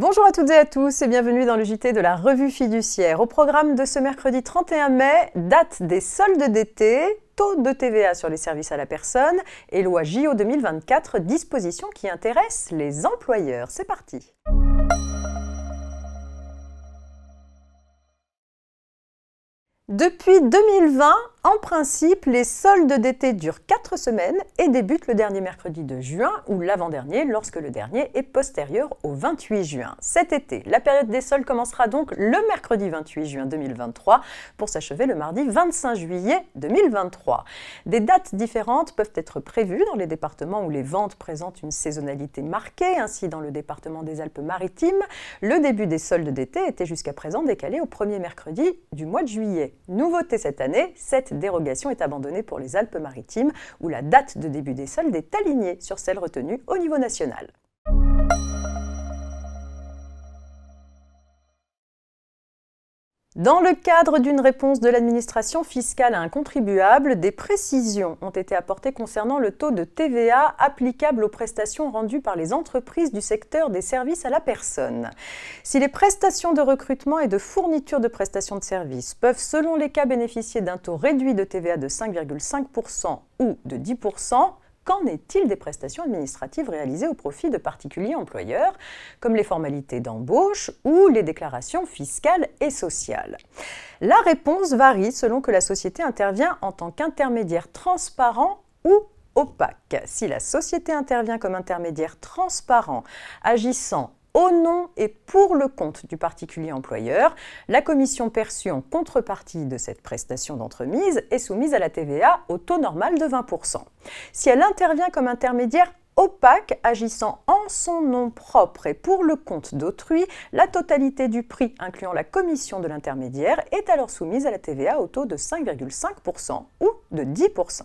Bonjour à toutes et à tous et bienvenue dans le JT de la Revue Fiduciaire. Au programme de ce mercredi 31 mai, date des soldes d'été, taux de TVA sur les services à la personne et loi JO 2024, dispositions qui intéressent les employeurs. C'est parti! Depuis 2020, en principe, les soldes d'été durent 4 semaines et débutent le dernier mercredi de juin ou l'avant-dernier lorsque le dernier est postérieur au 28 juin. Cet été, la période des soldes commencera donc le mercredi 28 juin 2023 pour s'achever le mardi 25 juillet 2023. Des dates différentes peuvent être prévues dans les départements où les ventes présentent une saisonnalité marquée. Ainsi, dans le département des Alpes-Maritimes, le début des soldes d'été était jusqu'à présent décalé au premier mercredi du mois de juillet. Nouveauté cette année, cette dérogation est abandonnée pour les Alpes-Maritimes où la date de début des soldes est alignée sur celle retenue au niveau national. Dans le cadre d'une réponse de l'administration fiscale à un contribuable, des précisions ont été apportées concernant le taux de TVA applicable aux prestations rendues par les entreprises du secteur des services à la personne. Si les prestations de recrutement et de fourniture de prestations de services peuvent selon les cas bénéficier d'un taux réduit de TVA de 5,5% ou de 10%, qu'en est-il des prestations administratives réalisées au profit de particuliers employeurs, comme les formalités d'embauche ou les déclarations fiscales et sociales? La réponse varie selon que la société intervient en tant qu'intermédiaire transparent ou opaque. Si la société intervient comme intermédiaire transparent, agissant au nom et pour le compte du particulier employeur, la commission perçue en contrepartie de cette prestation d'entremise est soumise à la TVA au taux normal de 20%. Si elle intervient comme intermédiaire opaque, agissant en son nom propre et pour le compte d'autrui, la totalité du prix, incluant la commission de l'intermédiaire, est alors soumise à la TVA au taux de 5,5% ou de 10%.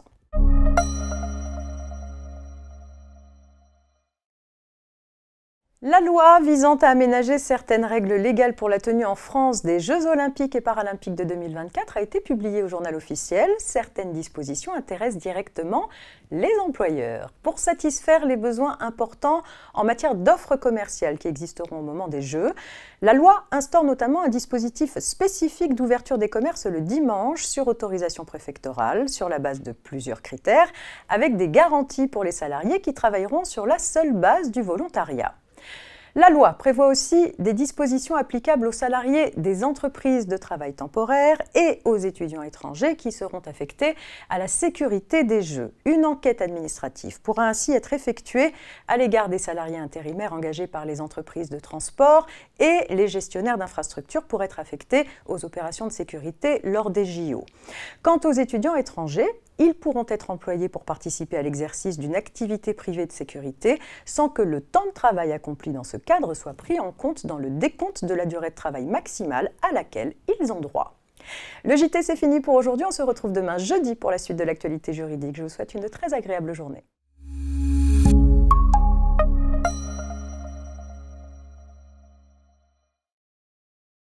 La loi visant à aménager certaines règles légales pour la tenue en France des Jeux Olympiques et Paralympiques de 2024 a été publiée au Journal officiel. Certaines dispositions intéressent directement les employeurs. Pour satisfaire les besoins importants en matière d'offres commerciales qui existeront au moment des Jeux, la loi instaure notamment un dispositif spécifique d'ouverture des commerces le dimanche sur autorisation préfectorale, sur la base de plusieurs critères, avec des garanties pour les salariés qui travailleront sur la seule base du volontariat. La loi prévoit aussi des dispositions applicables aux salariés des entreprises de travail temporaire et aux étudiants étrangers qui seront affectés à la sécurité des Jeux. Une enquête administrative pourra ainsi être effectuée à l'égard des salariés intérimaires engagés par les entreprises de transport et les gestionnaires d'infrastructures pour être affectés aux opérations de sécurité lors des JO. Quant aux étudiants étrangers, ils pourront être employés pour participer à l'exercice d'une activité privée de sécurité sans que le temps de travail accompli dans ce cadre soit pris en compte dans le décompte de la durée de travail maximale à laquelle ils ont droit. Le JT, c'est fini pour aujourd'hui. On se retrouve demain jeudi pour la suite de l'actualité juridique. Je vous souhaite une très agréable journée.